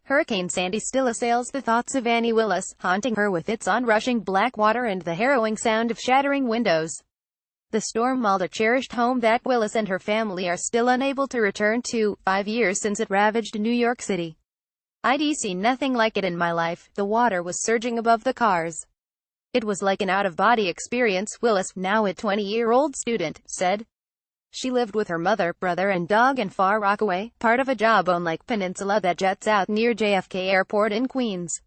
Hurricane Sandy still assails the thoughts of Annie Willis, haunting her with its onrushing black water and the harrowing sound of shattering windows. The storm mauled a cherished home that Willis and her family are still unable to return to, 5 years since it ravaged New York City. "I'd seen nothing like it in my life. The water was surging above the cars. It was like an out-of-body experience," Willis, now a 20-year-old student, said. She lived with her mother, brother and dog in Far Rockaway, part of a jawbone-like peninsula that juts out near JFK Airport in Queens.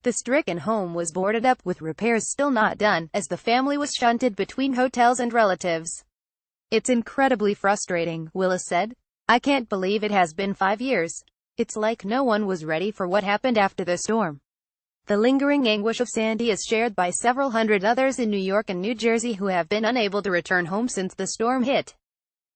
The stricken home was boarded up, with repairs still not done, as the family was shunted between hotels and relatives. "It's incredibly frustrating," Willis said. "I can't believe it has been 5 years. It's like no one was ready for what happened after the storm." The lingering anguish of Sandy is shared by several hundred others in New York and New Jersey who have been unable to return home since the storm hit.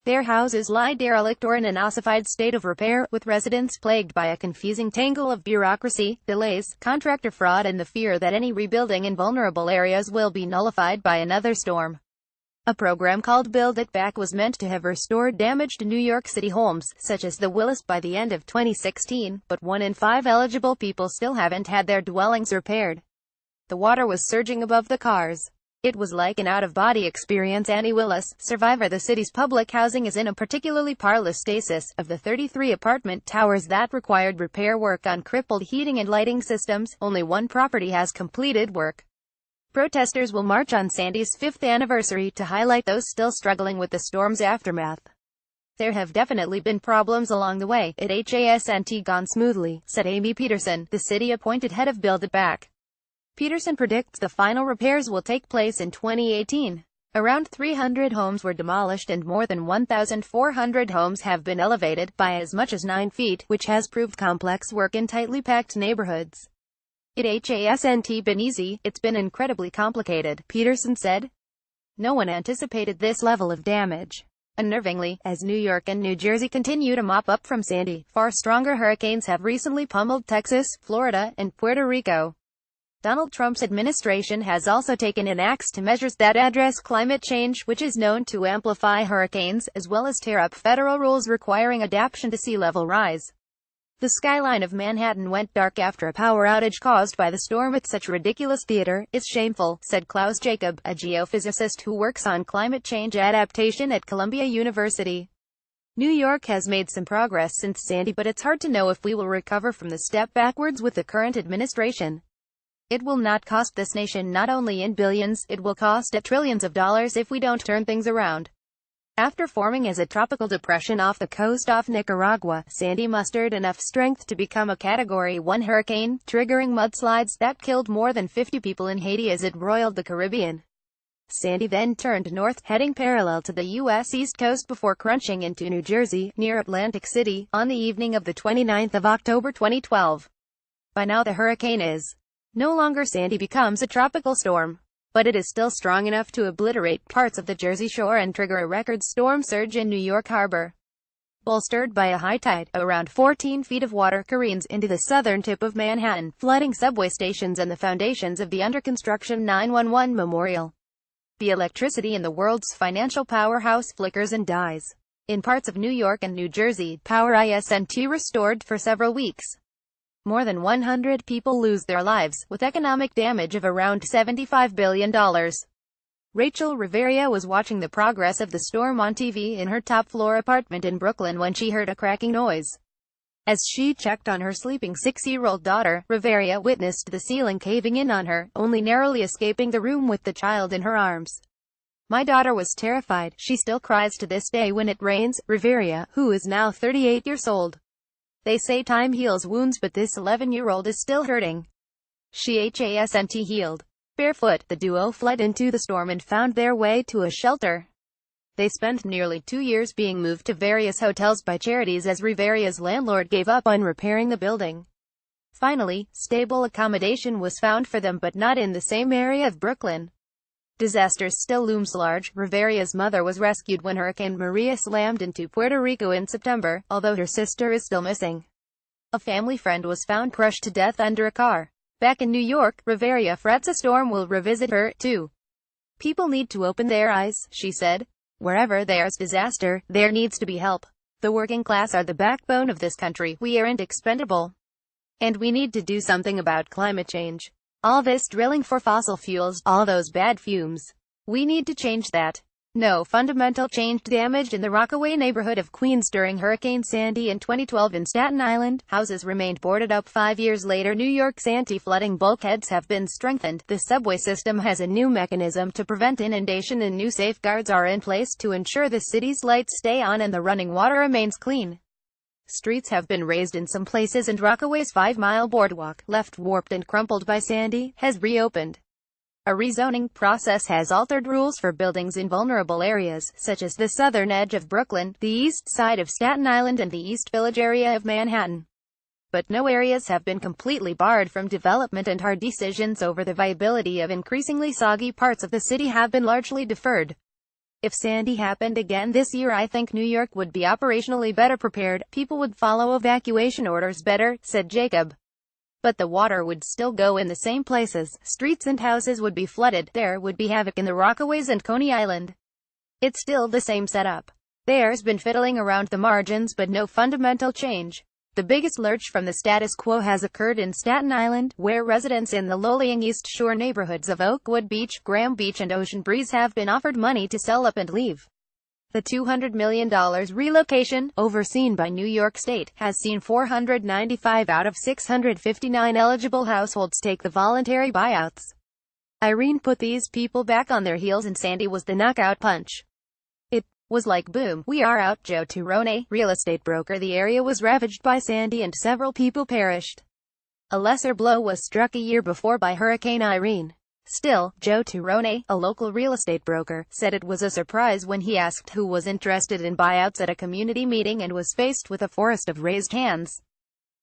Their houses lie derelict or in an ossified state of repair, with residents plagued by a confusing tangle of bureaucracy, delays, contractor fraud and the fear that any rebuilding in vulnerable areas will be nullified by another storm. A program called Build It Back was meant to have restored damaged New York City homes, such as the Willis, by the end of 2016, but 1 in 5 eligible people still haven't had their dwellings repaired. The water was surging above the cars. "It was like an out-of-body experience." Annie Willis, survivor. The city's public housing is in a particularly parlous stasis. Of the 33 apartment towers that required repair work on crippled heating and lighting systems, only 1 property has completed work. Protesters will march on Sandy's 5th anniversary to highlight those still struggling with the storm's aftermath. "There have definitely been problems along the way. It hasn't gone smoothly," said Amy Peterson, the city-appointed head of Build It Back. Peterson predicts the final repairs will take place in 2018. Around 300 homes were demolished and more than 1,400 homes have been elevated, by as much as 9 feet, which has proved complex work in tightly packed neighborhoods. "It hasn't been easy, it's been incredibly complicated," Peterson said. "No one anticipated this level of damage." Unnervingly, as New York and New Jersey continue to mop up from Sandy, far stronger hurricanes have recently pummeled Texas, Florida, and Puerto Rico. Donald Trump's administration has also taken an axe to measures that address climate change, which is known to amplify hurricanes, as well as tear up federal rules requiring adaptation to sea level rise. "The skyline of Manhattan went dark after a power outage caused by the storm. It's such ridiculous theater. It's shameful," said Klaus Jacob, a geophysicist who works on climate change adaptation at Columbia University. "New York has made some progress since Sandy, but it's hard to know if we will recover from the step backwards with the current administration. It will not cost this nation not only in billions, it will cost it trillions of dollars if we don't turn things around." After forming as a tropical depression off the coast of Nicaragua, Sandy mustered enough strength to become a Category 1 hurricane, triggering mudslides that killed more than 50 people in Haiti as it roiled the Caribbean. Sandy then turned north, heading parallel to the U.S. East Coast before crunching into New Jersey, near Atlantic City, on the evening of the 29th of October 2012. By now the hurricane is no longer. Sandy becomes a tropical storm, but it is still strong enough to obliterate parts of the Jersey Shore and trigger a record storm surge in New York Harbor. Bolstered by a high tide, around 14 feet of water careens into the southern tip of Manhattan, flooding subway stations and the foundations of the under-construction 911 Memorial. The electricity in the world's financial powerhouse flickers and dies. In parts of New York and New Jersey, power isn't restored for several weeks. More than 100 people lose their lives, with economic damage of around $75 billion. Rachel Riveria was watching the progress of the storm on TV in her top-floor apartment in Brooklyn when she heard a cracking noise. As she checked on her sleeping 6-year-old daughter, Riveria witnessed the ceiling caving in on her, only narrowly escaping the room with the child in her arms. "My daughter was terrified. She still cries to this day when it rains," Riveria, who is now 38 years old. "They say time heals wounds, but this 11-year-old is still hurting." She hasn't healed. Barefoot, the duo fled into the storm and found their way to a shelter. They spent nearly 2 years being moved to various hotels by charities as Riveria's landlord gave up on repairing the building. Finally, stable accommodation was found for them, but not in the same area of Brooklyn. Disaster still looms large. Riveria's mother was rescued when Hurricane Maria slammed into Puerto Rico in September, although her sister is still missing. A family friend was found crushed to death under a car. Back in New York, Riveria frets a storm will revisit her, too. "People need to open their eyes," she said. "Wherever there's disaster, there needs to be help. The working class are the backbone of this country. We aren't expendable." And we need to do something about climate change. All this drilling for fossil fuels, all those bad fumes. We need to change that. No fundamental change. Damaged in the Rockaway neighborhood of Queens during Hurricane Sandy in 2012 in Staten Island. Houses remained boarded up 5 years later. New York's anti-flooding bulkheads have been strengthened. The subway system has a new mechanism to prevent inundation and new safeguards are in place to ensure the city's lights stay on and the running water remains clean. Streets have been raised in some places and Rockaway's 5-mile boardwalk, left warped and crumpled by Sandy, has reopened. A rezoning process has altered rules for buildings in vulnerable areas, such as the southern edge of Brooklyn, the east side of Staten Island and the East Village area of Manhattan. But no areas have been completely barred from development and hard decisions over the viability of increasingly soggy parts of the city have been largely deferred. If Sandy happened again this year, I think New York would be operationally better prepared. People would follow evacuation orders better, said Jacob. But the water would still go in the same places. Streets and houses would be flooded. There would be havoc in the Rockaways and Coney Island. It's still the same setup. There's been fiddling around the margins but no fundamental change. The biggest lurch from the status quo has occurred in Staten Island, where residents in the low-lying East Shore neighborhoods of Oakwood Beach, Graham Beach and Ocean Breeze have been offered money to sell up and leave. The $200 million relocation, overseen by New York State, has seen 495 out of 659 eligible households take the voluntary buyouts. Irene put these people back on their heels and Sandy was the knockout punch. It was like boom, we are out. Joe Turone, real estate broker. The area was ravaged by Sandy and several people perished. A lesser blow was struck a year before by Hurricane Irene. Still, Joe Turone, a local real estate broker, said it was a surprise when he asked who was interested in buyouts at a community meeting and was faced with a forest of raised hands.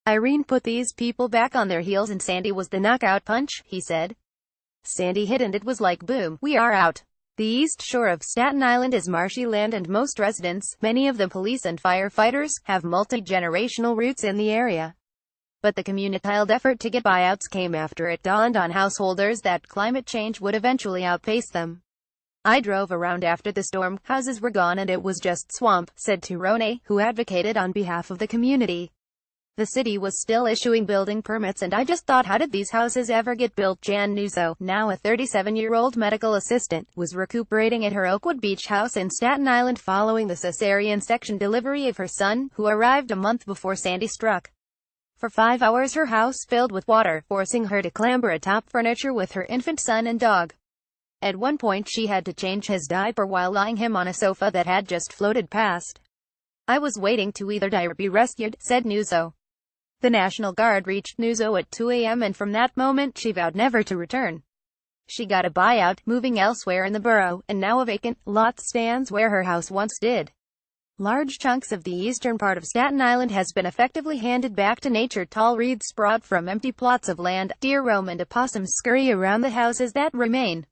Irene put these people back on their heels and Sandy was the knockout punch, he said. Sandy hit and it was like boom, we are out. The east shore of Staten Island is marshy land and most residents, many of them police and firefighters, have multi-generational roots in the area. But the community-styled effort to get buyouts came after it dawned on householders that climate change would eventually outpace them. I drove around after the storm, houses were gone and it was just swamp, said Turone, who advocated on behalf of the community. The city was still issuing building permits and I just thought, how did these houses ever get built? Jan Nuzzo, now a 37-year-old medical assistant, was recuperating at her Oakwood Beach house in Staten Island following the cesarean section delivery of her son, who arrived a month before Sandy struck. For 5 hours her house filled with water, forcing her to clamber atop furniture with her infant son and dog. At one point she had to change his diaper while lying him on a sofa that had just floated past. I was waiting to either die or be rescued, said Nuzzo. The National Guard reached Nuzzo at 2 a.m. and from that moment she vowed never to return. She got a buyout, moving elsewhere in the borough, and now a vacant lot stands where her house once did. Large chunks of the eastern part of Staten Island has been effectively handed back to nature. Tall reeds sprout from empty plots of land, deer roam and opossums scurry around the houses that remain.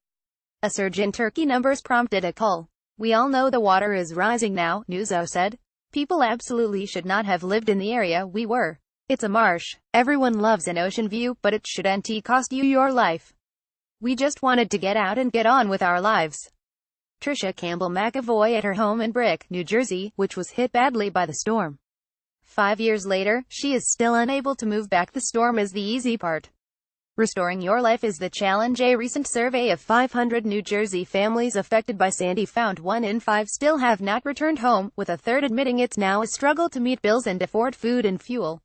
A surge in turkey numbers prompted a cull. We all know the water is rising now, Nuzzo said. People absolutely should not have lived in the area we were. It's a marsh. Everyone loves an ocean view, but it shouldn't cost you your life. We just wanted to get out and get on with our lives. Tricia Campbell McAvoy at her home in Brick, New Jersey, which was hit badly by the storm. 5 years later, she is still unable to move back. The storm is the easy part. Restoring your life is the challenge. A recent survey of 500 New Jersey families affected by Sandy found 1 in 5 still have not returned home, with a third admitting it's now a struggle to meet bills and afford food and fuel.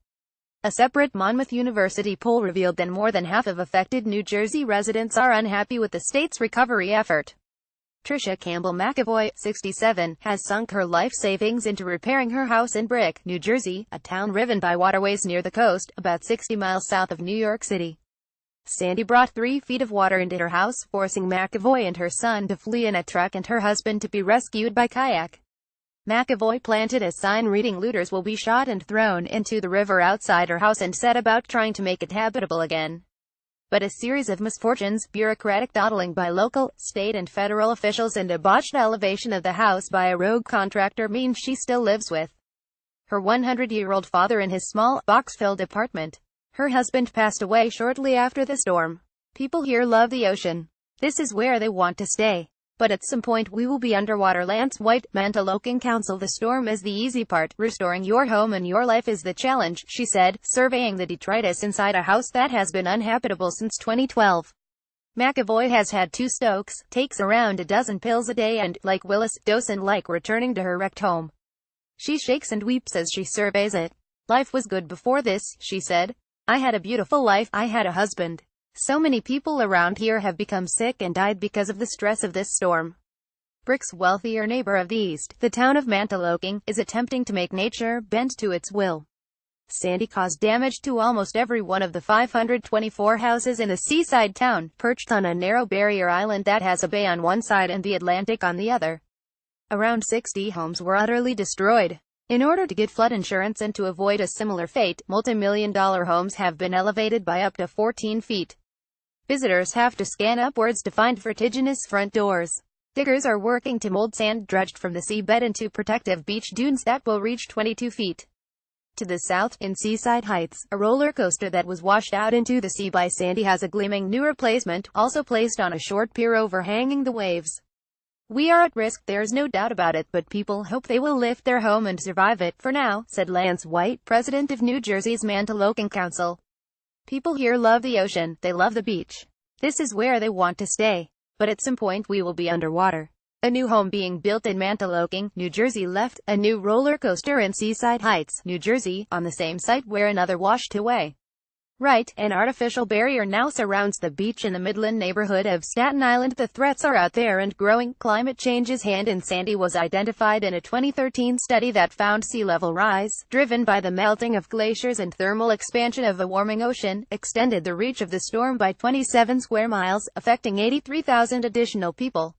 A separate Monmouth University poll revealed that more than half of affected New Jersey residents are unhappy with the state's recovery effort. Tricia Campbell McAvoy, 67, has sunk her life savings into repairing her house in Brick, New Jersey, a town riven by waterways near the coast, about 60 miles south of New York City. Sandy brought 3 feet of water into her house, forcing McAvoy and her son to flee in a truck and her husband to be rescued by kayak. McAvoy planted a sign reading "Looters will be shot and thrown into the river" outside her house and set about trying to make it habitable again. But a series of misfortunes, bureaucratic dawdling by local, state and federal officials and a botched elevation of the house by a rogue contractor means she still lives with her 100-year-old father in his small, box-filled apartment. Her husband passed away shortly after the storm. People here love the ocean. This is where they want to stay. But at some point we will be underwater. Lance White, Mantaloking Council. The storm is the easy part. Restoring your home and your life is the challenge, she said, surveying the detritus inside a house that has been uninhabitable since 2012. McAvoy has had 2 strokes, takes around a dozen pills a day and, like Willis, doesn't like returning to her wrecked home. She shakes and weeps as she surveys it. Life was good before this, she said. I had a beautiful life, I had a husband. So many people around here have become sick and died because of the stress of this storm. Brick's wealthier neighbor of the east, the town of Mantaloking, is attempting to make nature bend to its will. Sandy caused damage to almost every one of the 524 houses in the seaside town, perched on a narrow barrier island that has a bay on one side and the Atlantic on the other. Around 60 homes were utterly destroyed. In order to get flood insurance and to avoid a similar fate, multi-million-dollar homes have been elevated by up to 14 feet. Visitors have to scan upwards to find vertiginous front doors. Diggers are working to mold sand dredged from the seabed into protective beach dunes that will reach 22 feet. To the south, in Seaside Heights, a roller coaster that was washed out into the sea by Sandy has a gleaming new replacement, also placed on a short pier overhanging the waves. We are at risk, there's no doubt about it, but people hope they will lift their home and survive it, for now, said Lance White, president of New Jersey's Mantaloking Council. People here love the ocean, they love the beach. This is where they want to stay. But at some point we will be underwater. A new home being built in Mantaloking, New Jersey left, a new roller coaster in Seaside Heights, New Jersey, on the same site where another washed away. Right, an artificial barrier now surrounds the beach in the Midland neighborhood of Staten Island. The threats are out there and growing. Climate change's hand in Sandy was identified in a 2013 study that found sea level rise, driven by the melting of glaciers and thermal expansion of a warming ocean, extended the reach of the storm by 27 square miles, affecting 83,000 additional people.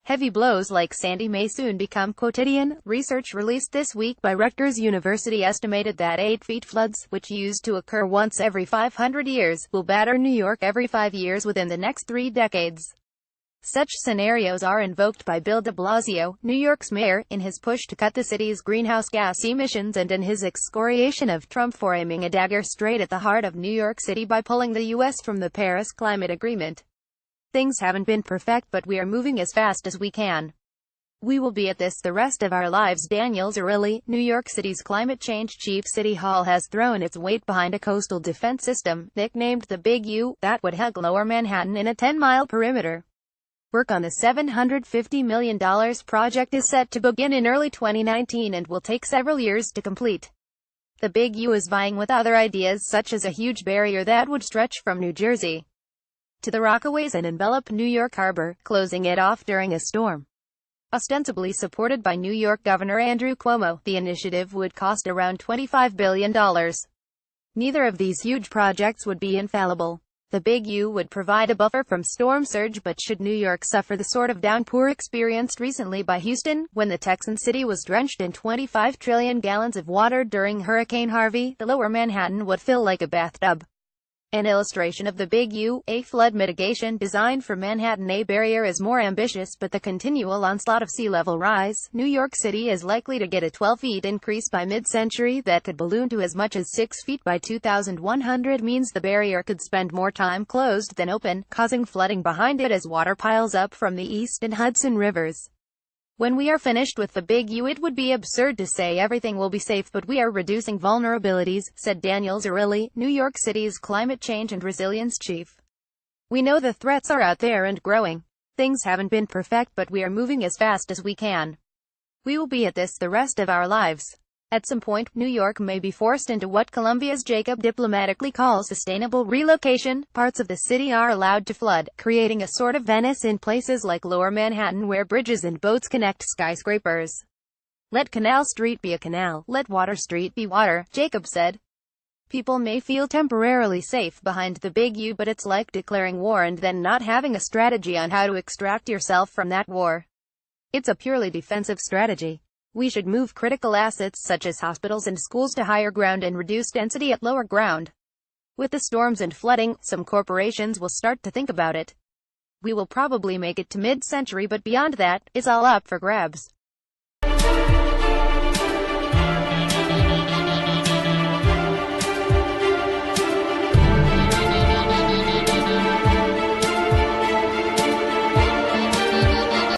Heavy blows like Sandy may soon become quotidian. Research released this week by Rutgers University estimated that 8 feet floods, which used to occur once every 500 years, will batter New York every 5 years within the next 3 decades. Such scenarios are invoked by Bill de Blasio, New York's mayor, in his push to cut the city's greenhouse gas emissions and in his excoriation of Trump for aiming a dagger straight at the heart of New York City by pulling the U.S. from the Paris Climate Agreement. Things haven't been perfect, but we are moving as fast as we can. We will be at this the rest of our lives. Daniel Zarrilli, New York City's climate change chief. City Hall has thrown its weight behind a coastal defense system, nicknamed the Big U, that would hug Lower Manhattan in a 10-mile perimeter. Work on the $750 million project is set to begin in early 2019 and will take several years to complete. The Big U is vying with other ideas such as a huge barrier that would stretch from New Jersey to the Rockaways and envelop New York Harbor, closing it off during a storm. Ostensibly supported by New York Governor Andrew Cuomo, the initiative would cost around $25 billion. Neither of these huge projects would be infallible. The Big U would provide a buffer from storm surge, but should New York suffer the sort of downpour experienced recently by Houston, when the Texan city was drenched in 25 trillion gallons of water during Hurricane Harvey, the Lower Manhattan would fill like a bathtub. An illustration of the Big U, a flood mitigation designed for Manhattan. A barrier is more ambitious, but the continual onslaught of sea level rise, New York City is likely to get a 12 feet increase by mid-century that could balloon to as much as 6 feet by 2100, means the barrier could spend more time closed than open, causing flooding behind it as water piles up from the East and Hudson rivers. When we are finished with the Big U, it would be absurd to say everything will be safe, but we are reducing vulnerabilities, said Daniel Zarrilli, New York City's climate change and resilience chief. We know the threats are out there and growing. Things haven't been perfect, but we are moving as fast as we can. We will be at this the rest of our lives. At some point, New York may be forced into what Columbia's Jacob diplomatically calls sustainable relocation. Parts of the city are allowed to flood, creating a sort of Venice in places like Lower Manhattan where bridges and boats connect skyscrapers. Let Canal Street be a canal, let Water Street be water, Jacob said. People may feel temporarily safe behind the Big U, but it's like declaring war and then not having a strategy on how to extract yourself from that war. It's a purely defensive strategy. We should move critical assets such as hospitals and schools to higher ground and reduce density at lower ground. With the storms and flooding, some corporations will start to think about it. We will probably make it to mid-century, but beyond that, it's all up for grabs.